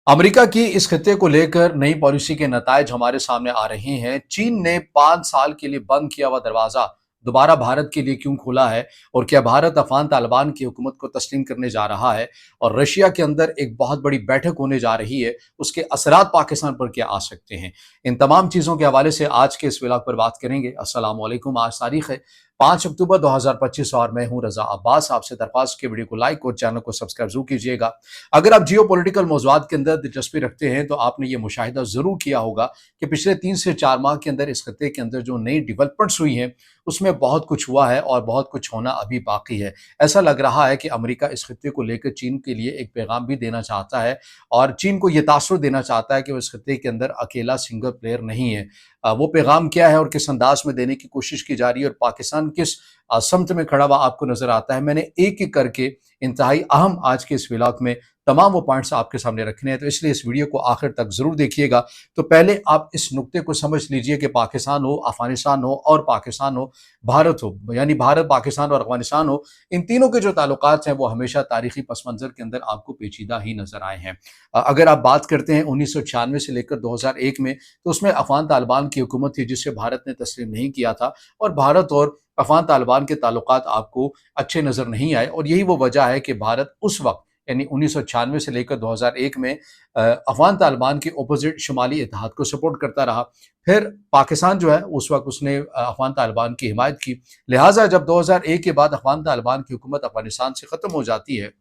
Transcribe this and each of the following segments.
America की इस खित्ते को लेकर नई पॉलिसी के नतायज हमारे सामने आ रहे हैं। चीन ने 5 साल के लिए बंद किया हुआ दरवाजा दोबारा भारत के लिए क्यों खोला है? और क्या भारत अफगान तालिबान की हुकूमत को तस्लीम करने जा रहा है? और रशिया के अंदर एक बहुत बड़ी बैठक होने जा रही है, उसके असरात पाकिस्तान पर क्या आ सकते हैं? इन तमाम चीज़ों के हवाले से आज के इस व्लॉग पर बात करेंगे। अस्सलाम वालेकुम। आज तारीख है 5 अक्टूबर 2025 और मैं हूं रजा अब्बास। आपसे दरख्वास्त के वीडियो को लाइक और चैनल को सब्सक्राइब जरूर कीजिएगा। अगर आप जियो पॉलिटिकल मौज़ूआत के अंदर दिलचस्पी रखते हैं तो आपने ये मुशाहिदा ज़रूर किया होगा कि पिछले 3 से 4 माह के अंदर इस खत्े के अंदर जो नई डेवलपमेंट्स हुई हैं उसमें बहुत कुछ हुआ है और बहुत कुछ होना अभी बाकी है। ऐसा लग रहा है कि अमेरिका इस खत्े को लेकर चीन के लिए एक पैगाम भी देना चाहता है और चीन को ये तासुर देना चाहता है कि वो इस खत्े के अंदर अकेला सिंगल प्लेयर नहीं है। वो पैगाम क्या है और किस अंदाज में देने की कोशिश की जा रही है और पाकिस्तान किस समत में खड़ा हुआ आपको नजर आता है। मैंने एक एक करके इंतहाई अहम आज के इस व्लॉग में तमाम वो पॉइंट्स आपके सामने रखने हैं, तो इसलिए इस वीडियो को आखिर तक जरूर देखिएगा। तो पहले आप इस नुक्ते को समझ लीजिए कि पाकिस्तान हो, अफगानिस्तान हो और पाकिस्तान हो, भारत हो, यानी भारत, पाकिस्तान और अफगानिस्तान हो, इन तीनों के जो ताल्लुकात हैं वो हमेशा तारीखी पस मंजर के अंदर आपको पेचीदा ही नजर आए हैं। अगर आप बात करते हैं 1996 से लेकर 2001 में, तो उसमें अफगान तालिबान की हुकूमत थी जिसे भारत ने तस्लीम नहीं किया था और भारत और अफगान तालिबान के ताल्लुकात आपको अच्छे नजर नहीं आए और यही वो वजह है कि भारत उस वक्त यानी 1996 से लेकर 2001 में अफगान तालिबान के अपोजिट शुमाली इत्तेहाद को सपोर्ट करता रहा। फिर पाकिस्तान जो है उस वक्त उसने अफगान तालिबान की हिमायत की। लिहाजा जब 2001 के बाद अफगान तालिबान की हुकूमत अफगानिस्तान से ख़त्म हो जाती है,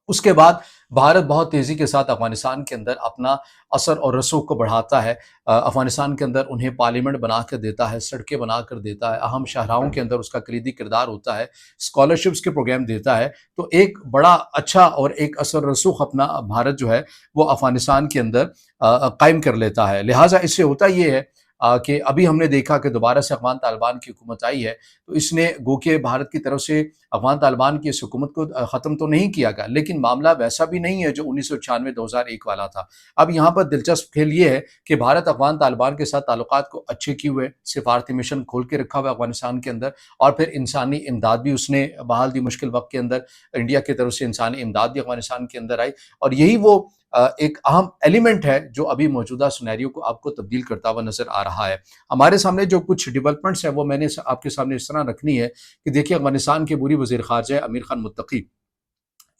उसके बाद भारत बहुत तेज़ी के साथ अफ़गानिस्तान के अंदर अपना असर और रसूख को बढ़ाता है। अफ़गानिस्तान के अंदर उन्हें पार्लियामेंट बना कर देता है, सड़कें बना कर देता है, अहम शाहराहों के अंदर उसका कलीदी किरदार होता है, स्कॉलरशिप्स के प्रोग्राम देता है। तो एक बड़ा अच्छा और एक असर रसूख अपना भारत जो है वो अफ़गानिस्तान के अंदर कायम कर लेता है। लिहाजा इससे होता ये है कि अभी हमने देखा कि दोबारा से अफ़गान तालिबान की हुकूमत आई है, तो इसने गो के भारत की तरफ से अफ़गान तालिबान की इस हुकूमत को ख़त्म तो नहीं किया गया, लेकिन मामला वैसा भी नहीं है जो 1996-2001 वाला था। अब यहाँ पर दिलचस्प खेल ये है कि भारत अफ़गान तालिबान के साथ ताल्लुकात को अच्छे किए हुए, सिफारती मिशन खोल के रखा हुआ है अफ़गानिस्तान के अंदर और फिर इंसानी इमदाद भी उसने बहाल दी मुश्किल वक़्त के अंदर। इंडिया की तरफ से इंसानी इमदाद भी अफ़गानिस्तान के अंदर आई और यही वो एक अहम एलिमेंट है जो अभी मौजूदा सिनेरियो को आपको तब्दील करता हुआ नज़र आ रहा है। हमारे सामने जो कुछ डेवलपमेंट्स हैं वो मैंने आपके सामने इस तरह रखनी है कि देखिए, अफ़गानिस्तान के पूर्व वज़ीर ख़ारिजा अमीर खान मुत्तकी,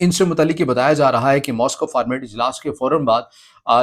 इनसे मुतल्लिक ये बताया जा रहा है कि मॉस्को फॉर्मेट इजलास के फ़ौरन बाद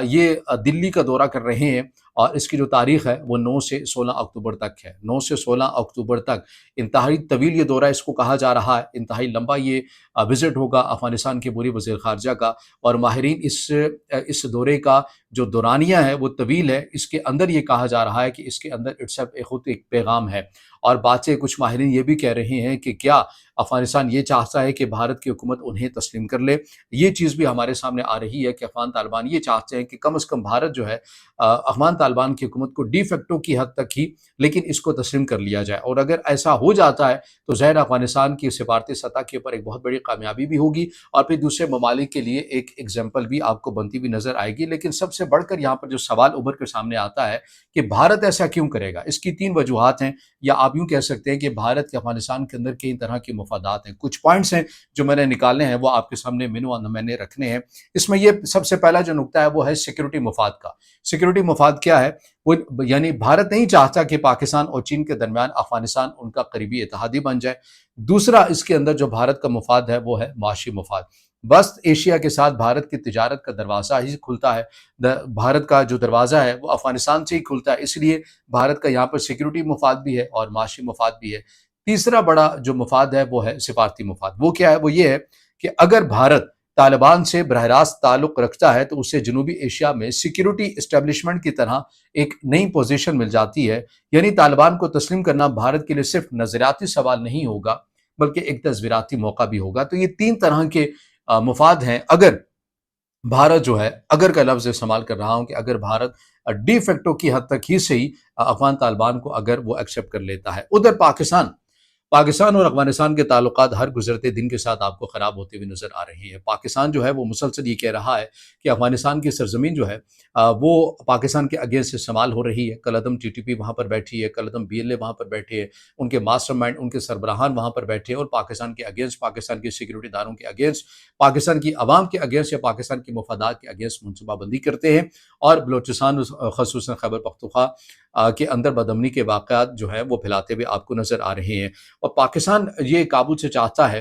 ये दिल्ली का दौरा कर रहे हैं और इसकी जो तारीख है वो 9 से 16 अक्टूबर तक है। 9 से 16 अक्टूबर तक इंतहाई तवील ये दौरा इसको कहा जा रहा है, इंतहाई लंबा ये विज़िट होगा अफ़गानिस्तान के पूर्व वज़ीर ख़ारिजा का और माहिरीन इस दौरे का जो दौरानिया है वो तवील है। इसके अंदर ये कहा जा रहा है कि इसके अंदर इट्सेल्फ खुद एक पैगाम है और बातें कुछ माहिरीन ये भी कह रहे हैं कि क्या अफ़गानिस्तान ये चाहता है कि भारत की हुकूमत उन्हें तस्लीम कर ले। ये चीज़ भी हमारे सामने आ रही है कि अफ़गान तालिबान ये चाहते हैं कि कम से कम भारत जो है अफ़गान तालिबान की हुकूमत को डी फैक्टो की हद तक ही लेकिन इसको तस्लीम कर लिया जाए और अगर ऐसा हो जाता है तो ज़ाहिर अफ़गानिस्तान की सिफारती सतह के ऊपर एक बहुत बड़ी कामयाबी भी होगी और फिर दूसरे ममालिक के लिए एक एग्जाम्पल भी आपको बनती हुई नज़र आएगी। लेकिन सबसे बढ़कर यहाँ पर जो सवाल उभर कर सामने आता है कि भारत ऐसा क्यों करेगा? इसकी 3 वजूहात हैं या आप यूँ कह सकते हैं कि भारत के अफ़गानिस्तान के अंदर कई तरह के मफादात हैं। कुछ पॉइंट्स हैं जो मैंने निकाले हैं वो आपके सामने मैंने रखने हैं। इसमें ये सबसे पहला जो नुकता है वो है सिक्योरिटी मफाद का। सिक्योरिटी मफाद क्या है? वो यानी भारत नहीं चाहता कि पाकिस्तान और चीन के दरमियान अफ़गानिस्तान उनका करीबी इत्तेहादी बन जाए। दूसरा इसके अंदर जो भारत का मफाद है वो है माशी मफाद। वस्त एशिया के साथ भारत की तिजारत का दरवाज़ा ही खुलता है। भारत का जो दरवाज़ा है वो अफ़गानिस्तान से ही खुलता है, इसलिए भारत का यहाँ पर सिक्योरिटी मफाद भी है और माशी मफाद भी है। तीसरा बड़ा जो मफाद है वो है सिफारती मफाद। वो क्या है? वो ये है कि अगर भारत तालिबान से बरह रास्त ताल्लुक़ रखता है तो उससे जनूबी एशिया में सिक्योरिटी एस्टेब्लिशमेंट की तरह एक नई पोजीशन मिल जाती है। यानी तालिबान को तस्लीम करना भारत के लिए सिर्फ नज़रियाती सवाल नहीं होगा बल्कि एक तस्वीराती मौका भी होगा। तो ये 3 तरह के मुफाद हैं। अगर भारत जो है, अगर का लफ्ज़ इस्तेमाल कर रहा हूँ कि अगर भारत डी फैक्टो की हद तक ही सही अफ़गान तालिबान को अगर वो एक्सेप्ट कर लेता है। उधर पाकिस्तान پاکستان اور افغانستان کے تعلقات ہر گزرتے دن کے ساتھ آپ کو خراب ہوتے ہوئے نظر آ رہے ہیں۔ پاکستان جو ہے وہ مسلسل یہ کہہ رہا ہے کہ افغانستان کی سرزمین جو ہے وہ پاکستان کے اگینسٹ استعمال ہو رہی ہے۔ کل عدم ٹی ٹی پی وہاں پر بیٹھی ہے، کل عدم بی ایل اے وہاں پر بیٹھے ہیں، ان کے ماسٹر مائنڈ، ان کے سربراہان وہاں پر بیٹھے ہیں اور پاکستان کے اگینسٹ، پاکستان کی سیکورٹی داروں کے اگینسٹ، پاکستان کی عوام کے اگینسٹ یا پاکستان کے مفادات کے اگینسٹ منصوبہ بندی کرتے ہیں اور بلوچستان خصوصاً خیبر پختونخوا کے اندر بدامنی کے واقعات جو ہے وہ پھیلاتے ہوئے آپ کو نظر آ رہے ہیں۔ اور پاکستان یہ کابل سے چاہتا ہے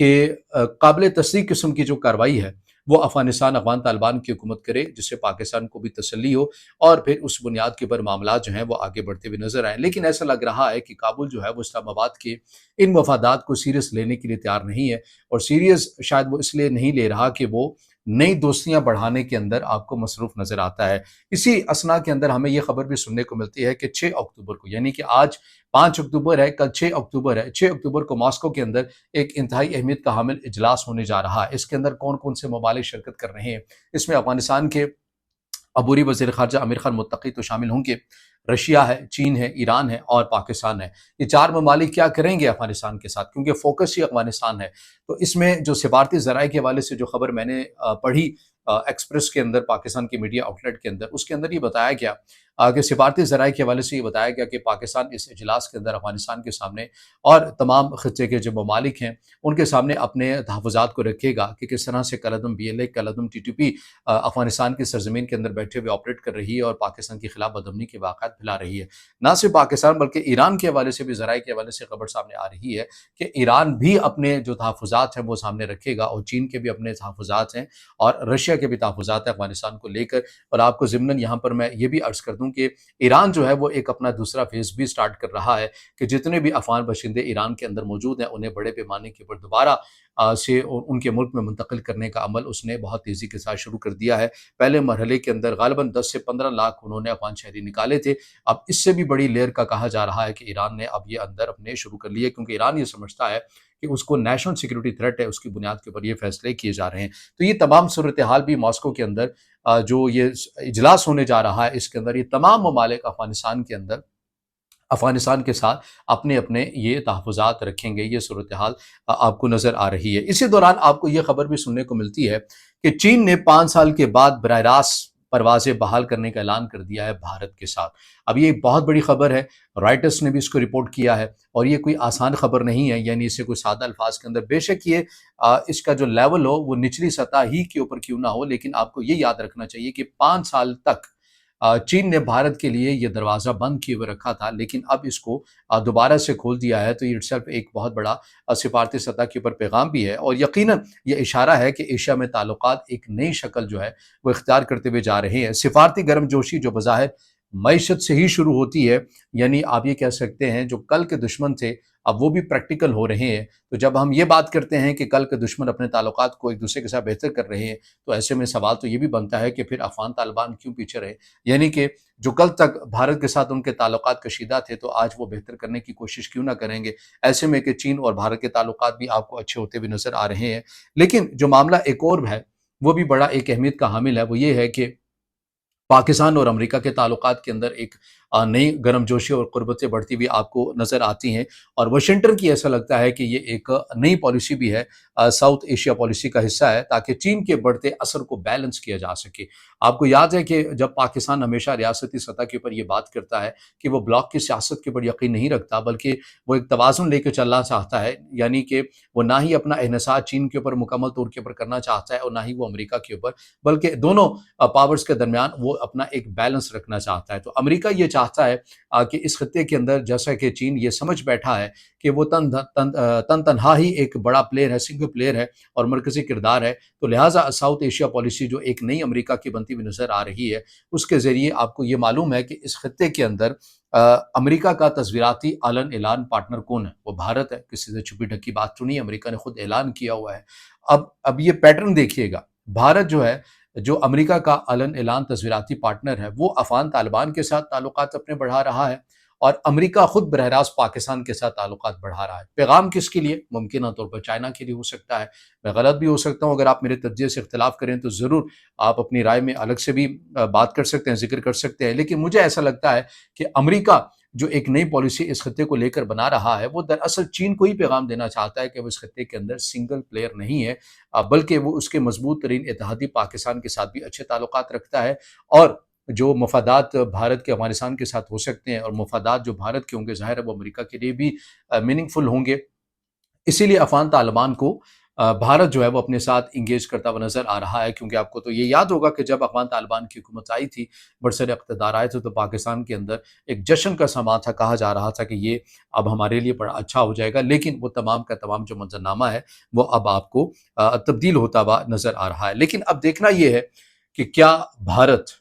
کہ قابل تصدیق قسم کی جو کارروائی ہے وہ افغانستان افغان طالبان کی حکومت کرے، جس سے پاکستان کو بھی تسلی ہو اور پھر اس بنیاد کے اوپر معاملات جو ہیں وہ آگے بڑھتے ہوئے نظر آئیں۔ لیکن ایسا لگ رہا ہے کہ کابل جو ہے وہ اسلام آباد کے ان مفادات کو سیریس لینے کے لیے تیار نہیں ہے، اور سیریس شاید وہ اس لیے نہیں لے رہا کہ وہ نئی دوستیاں بڑھانے کے اندر آپ کو مصروف نظر آتا ہے۔ اسی اسنا کے اندر ہمیں یہ خبر بھی سننے کو ملتی ہے کہ 6 اکتوبر کو، یعنی کہ آج 5 اکتوبر ہے، کل 6 اکتوبر ہے، 6 اکتوبر کو ماسکو کے اندر ایک انتہائی اہمیت کا حامل اجلاس ہونے جا رہا ہے۔ اس کے اندر کون کون سے ممالک شرکت کر رہے ہیں؟ اس میں افغانستان کے عبوری وزیر خارجہ امیر خان متقی تو شامل ہوں گے، رشیا ہے، چین ہے، ایران ہے اور پاکستان ہے۔ یہ 4 ممالک کیا کریں گے افغانستان کے ساتھ، کیونکہ فوکس ہی افغانستان ہے۔ تو اس میں جو سفارتی ذرائع کے حوالے سے جو خبر میں نے پڑھی ایکسپریس کے اندر، پاکستان کی میڈیا آؤٹ لیٹ کے اندر، اس کے اندر یہ بتایا گیا کہ سفارتی ذرائع کے حوالے سے یہ بتایا گیا کہ پاکستان اس اجلاس کے اندر افغانستان کے سامنے اور تمام خطے کے جو ممالک ہیں ان کے سامنے اپنے تحفظات کو رکھے گا کہ کس طرح سے کلعدم بی ایل اے، کلعدم ٹی ٹی پی افغانستان کی سرزمین کے اندر بیٹھے ہوئے آپریٹ کر رہی ہے اور پاکستان کے خلاف بدامنی کے واقعات پھیلا رہی ہے۔ نہ صرف پاکستان بلکہ ایران کے حوالے سے بھی، ذرائع کے حوالے سے خبر سامنے آ رہی ہے کہ ایران بھی اپنے جو تحفظات ہیں وہ سامنے رکھے گا، اور چین کے بھی اپنے تحفظات ہیں اور رشیا کے بھی تحفظات ہیں افغانستان کو لے کر۔ اور آپ کو ضمناً یہاں پر میں یہ بھی عرض کر دوں کہ ایران جو ہے وہ ایک اپنا دوسرا فیز بھی سٹارٹ کر رہا ہے کہ جتنے بھی افغان باشندے ایران کے اندر موجود ہیں انہیں بڑے پیمانے کے اوپر دوبارہ سے ان کے ملک میں منتقل کرنے کا عمل اس نے بہت تیزی کے ساتھ شروع کر دیا ہے۔ پہلے مرحلے کے اندر غالباً 10 سے 15 لاکھ انہوں نے افغان شہری نکالے تھے۔ اب اس سے بھی بڑی لیئر کا کہا جا رہا ہے کہ ایران نے اب یہ اندر اپنے شروع کر لیے، کیونکہ ایران یہ سمجھتا ہے کہ اس کو نیشنل سیکورٹی تھریٹ ہے، اس کی بنیاد کے اوپر یہ فیصلے کیے جا رہے ہیں۔ تو یہ تمام صورتحال بھی ماسکو کے اندر جو یہ اجلاس ہونے جا رہا ہے، اس کے اندر یہ تمام ممالک افغانستان کے اندر افغانستان کے ساتھ اپنے اپنے یہ تحفظات رکھیں گے۔ یہ صورتحال آپ کو نظر آ رہی ہے۔ اسی دوران آپ کو یہ خبر بھی سننے کو ملتی ہے کہ چین نے 5 سال کے بعد براہ راست پروازیں بحال کرنے کا اعلان کر دیا ہے بھارت کے ساتھ۔ اب یہ ایک بہت بڑی خبر ہے، رائٹرز نے بھی اس کو رپورٹ کیا ہے، اور یہ کوئی آسان خبر نہیں ہے، یعنی اسے کوئی سادہ الفاظ کے اندر، بے شک یہ اس کا جو لیول ہو وہ نچلی سطح ہی کے اوپر کیوں نہ ہو، لیکن آپ کو یہ یاد رکھنا چاہیے کہ 5 سال تک چین نے بھارت کے لیے یہ دروازہ بند کیے ہوئے رکھا تھا، لیکن اب اس کو دوبارہ سے کھول دیا ہے۔ تو یہ اٹسیلف ایک بہت بڑا سفارتی سطح کے اوپر پیغام بھی ہے، اور یقیناً یہ اشارہ ہے کہ ایشیا میں تعلقات ایک نئی شکل جو ہے وہ اختیار کرتے ہوئے جا رہے ہیں۔ سفارتی گرم جوشی جو بظاہر معیشت سے ہی شروع ہوتی ہے، یعنی آپ یہ کہہ سکتے ہیں جو کل کے دشمن تھے اب وہ بھی پریکٹیکل ہو رہے ہیں۔ تو جب ہم یہ بات کرتے ہیں کہ کل کے دشمن اپنے تعلقات کو ایک دوسرے کے ساتھ بہتر کر رہے ہیں، تو ایسے میں سوال تو یہ بھی بنتا ہے کہ پھر افغان طالبان کیوں پیچھے رہے؟ یعنی کہ جو کل تک بھارت کے ساتھ ان کے تعلقات کشیدہ تھے، تو آج وہ بہتر کرنے کی کوشش کیوں نہ کریں گے؟ ایسے میں کہ چین اور بھارت کے تعلقات بھی آپ کو اچھے ہوتے ہوئے نظر آ رہے ہیں۔ لیکن جو معاملہ ایک اور ہے وہ بھی بڑا ایک اہمیت کا حامل ہے، وہ یہ ہے کہ پاکستان اور امریکہ کے تعلقات کے اندر ایک نئی گرم جوشی اور قربتیں بڑھتی ہوئی آپ کو نظر آتی ہیں، اور واشنگٹن کی ایسا لگتا ہے کہ یہ ایک نئی پالیسی بھی ہے، ساؤتھ ایشیا پالیسی کا حصہ ہے، تاکہ چین کے بڑھتے اثر کو بیلنس کیا جا سکے۔ آپ کو یاد ہے کہ جب پاکستان ہمیشہ ریاستی سطح کے اوپر یہ بات کرتا ہے کہ وہ بلاک کی سیاست کے اوپر یقین نہیں رکھتا، بلکہ وہ ایک توازن لے کے چلنا چاہتا ہے، یعنی کہ وہ نہ ہی اپنا انحصار چین کے اوپر مکمل طور کے اوپر کرنا چاہتا ہے اور نہ ہی وہ امریکہ کے اوپر، بلکہ دونوں پاورز کے درمیان وہ اپنا ایک بیلنس رکھنا چاہتا ہے۔ تو امریکہ یہ چاہتا ہے کہ اس خطے کے اندر، جیسا کہ چین یہ سمجھ بیٹھا ہے کہ وہ تنہا ہی ایک بڑا پلیئر ہے، سنگل پلیئر ہے اور مرکزی کردار ہے، تو لہٰذا ساؤتھ ایشیا پالیسی جو ایک نئی امریکہ کی بنتی ہوئی نظر آ رہی ہے، اس کے ذریعے آپ کو یہ معلوم ہے کہ اس خطے کے اندر امریکہ کا تصویراتی اعلان پارٹنر کون ہے؟ وہ بھارت ہے۔ کسی سے چھپی ڈھکی بات تو نہیں، امریکہ نے خود اعلان کیا ہوا ہے۔ اب یہ پیٹرن دیکھیے گا، بھارت جو ہے، جو امریکہ کا اعلان تصویراتی پارٹنر ہے، وہ افغان طالبان کے ساتھ تعلقات اپنے بڑھا رہا ہے، اور امریکہ خود براہ راست پاکستان کے ساتھ تعلقات بڑھا رہا ہے۔ پیغام کس کے لیے؟ ممکنہ طور پر چائنا کے لیے ہو سکتا ہے، میں غلط بھی ہو سکتا ہوں، اگر آپ میرے تجزیے سے اختلاف کریں تو ضرور آپ اپنی رائے میں الگ سے بھی بات کر سکتے ہیں، ذکر کر سکتے ہیں، لیکن مجھے ایسا لگتا ہے کہ امریکہ जो एक नई पॉलिसी इस खत्ते को लेकर बना रहा है, वो दरअसल चीन को ही पैगाम देना चाहता है कि वो इस खत्ते के अंदर सिंगल प्लेयर नहीं है, बल्कि वो उसके मजबूत तरीन इत्तेहादी पाकिस्तान के साथ भी अच्छे ताल्लुकात रखता है, और जो मफादात भारत के अफगानिस्तान के साथ हो सकते हैं और मफादात जो भारत के होंगे, ज़ाहिर है वो अमेरिका के लिए भी मीनिंगफुल होंगे। इसीलिए अफ़गान तालिबान को भारत जो है वो अपने साथ इंगेज करता हुआ नज़र आ रहा है, क्योंकि आपको तो ये याद होगा कि जब अफ़गान तालिबान की हुकूमत आई थी, बरसर इक़्तिदार आए थे, तो पाकिस्तान के अंदर एक जश्न का समा था, कहा जा रहा था कि ये अब हमारे लिए बड़ा अच्छा हो जाएगा, लेकिन वो तमाम का तमाम जो मंज़रनामा है, वो अब आपको तब्दील होता हुआ नज़र आ रहा है। लेकिन अब देखना ये है कि क्या भारत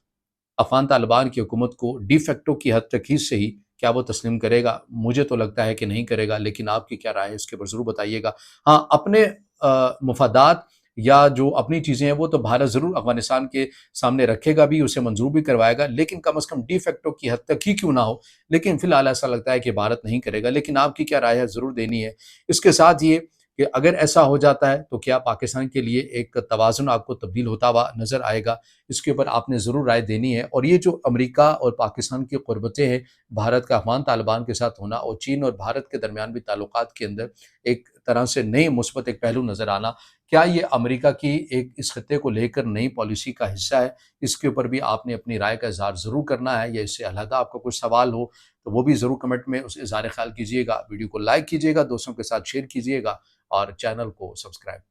अफ़गान तालिबान की हुकूमत को डी फैक्टो की हद तक ही सही, क्या वो तस्लीम करेगा? मुझे तो लगता है कि नहीं करेगा, लेकिन आपकी क्या राय है इसके ऊपर ज़रूर बताइएगा। हाँ, अपने मफ़ादात या जो अपनी चीज़ें हैं वो तो भारत ज़रूर अफ़गानिस्तान के सामने रखेगा भी, उसे मंज़ूर भी करवाएगा, लेकिन कम से कम डी फैक्टो की हद तक ही क्यों ना हो, लेकिन फ़िलहाल ऐसा लगता है कि भारत नहीं करेगा। लेकिन आपकी क्या राय है ज़रूर देनी है। इसके साथ ये कि अगर ऐसा हो जाता है तो क्या पाकिस्तान के लिए एक तवाज़ुन आपको तब्दील होता हुआ नज़र आएगा? इसके ऊपर आपने ज़रूर राय देनी है। और ये जो अमेरिका और पाकिस्तान की क़ुर्बतें हैं, भारत का अफ़गान तालिबान के साथ होना और चीन और भारत के दरमियान भी ताल्लुकात के अंदर एक तरह से नए मुस्बत एक पहलू नज़र आना, क्या ये अमेरिका की एक इस खत्ते को लेकर नई पॉलिसी का हिस्सा है? इसके ऊपर भी आपने अपनी राय का इज़हार ज़रूर करना है, या इससे अलहदा आपका कुछ सवाल हो, तो वो भी ज़रूर कमेंट में उस इज़हार ख़्याल कीजिएगा। वीडियो को लाइक कीजिएगा, दोस्तों के साथ शेयर कीजिएगा और चैनल को सब्सक्राइब